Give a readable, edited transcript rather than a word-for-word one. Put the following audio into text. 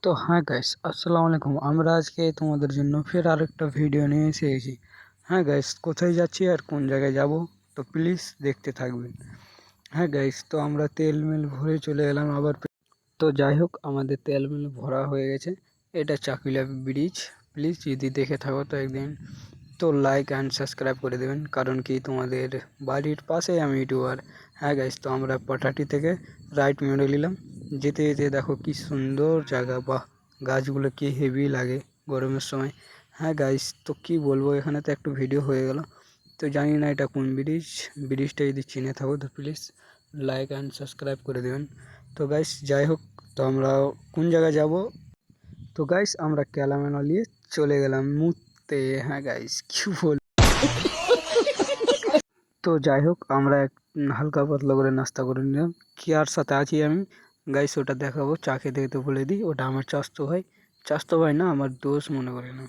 তো হ্যাঁ গাইস, আসসালামু আলাইকুম। আমরা আজকে তোমাদের জন্য ফের আরেকটা ভিডিও নিয়ে এসেছি। হ্যাঁ গাইস, কোথায় যাচ্ছি আর কোন জায়গায় যাব তো প্লিজ দেখতে থাকবেন। হ্যাঁ গাইস, তো আমরা তেল মিল ভরে চলে এলাম আবার। তো যাই হোক, আমাদের তেল মিল ভরা হয়ে গেছে। এটা চাকুলিয়া ব্রিজ। প্লিজ যদি দেখে থাকো তো একদিন তো লাইক অ্যান্ড সাবস্ক্রাইব করে দেবেন, কারণ কি তোমাদের বাড়ির পাশেই আমি ইউটিউবার। হ্যাঁ গাইস, তো আমরা পাটাটি থেকে রাইট মেরে নিলাম। যেতে যেতে দেখো কি সুন্দর জায়গা, বাহ! গাছগুলো কি হেভি লাগে গরমের সময়। হ্যাঁ গাইস, তো কি বলবো, এখানে তো একটু ভিডিও হয়ে গেল। তো জানি না এটা কোন ব্রিজ। ব্রিজটা যদি চিনে থাকো তো প্লিজ লাইক অ্যান্ড সাবস্ক্রাইব করে দেবেন। তো গাইস যাই হোক, তো আমরা কোন জায়গায় যাব? তো গাইস, আমরা ক্যালামেনা নিয়ে চলে গেলাম মুততে। হ্যাঁ গাইস, কি বল। তো যাই হোক, আমরা এক হালকা পাতলা করে নাস্তা করে নিলাম। কি আর সাথে আছি আমি গাইস, ওটা দেখাবো। চা খেতে খেতে বলে দিই, ওটা আমার চাস্তো ভাই। চাস্তো ভাই না, আমার দোষ মনে করে না।